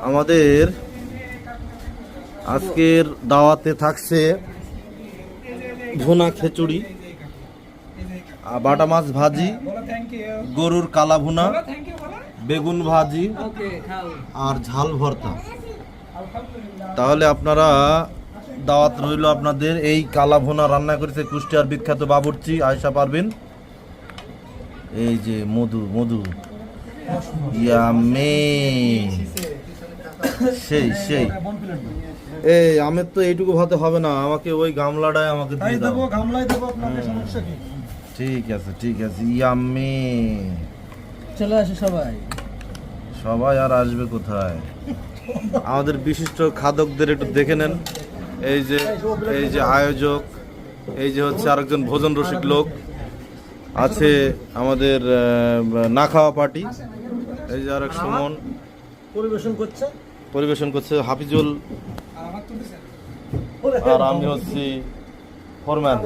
আমাদের আজকের দাওয়াতে থাকছে ভুনা খিচুড়ি, বাটা মাছ ভাজি, গরুর কালা ভুনা, বেগুন ভাজি আর ঝাল ভর্তা। তাহলে আপনারা দাওয়াত রইল আপনাদের। এই কালা ভুনা রান্না করেছে কুষ্টিয়ার বিখ্যাত বাবুর্চি আয়েশা পারভিন। এই যে মধু মধু, ইয়ামে, সেই সেই। এই আমের তো এইটুকু ভাতে হবে না, আমাকে ওই গামলাটায় আমাকে দিয়ে দাও। ঠিক আছে ঠিক আছে, ইয়ামে। চলে আসে সবাই। সবাই আর আসবে কোথায়? আমাদের বিশিষ্ট খাদকদের একটু দেখে নেন। এই যে আয়োজক, এই যে হচ্ছে আরেকজন ভোজন রসিক লোক আছে আমাদের না খাওয়া পার্টি। এই যে আরেক সুমন পরিবেশন করছে হাফিজুল, আর আমি হচ্ছি ফরম্যান।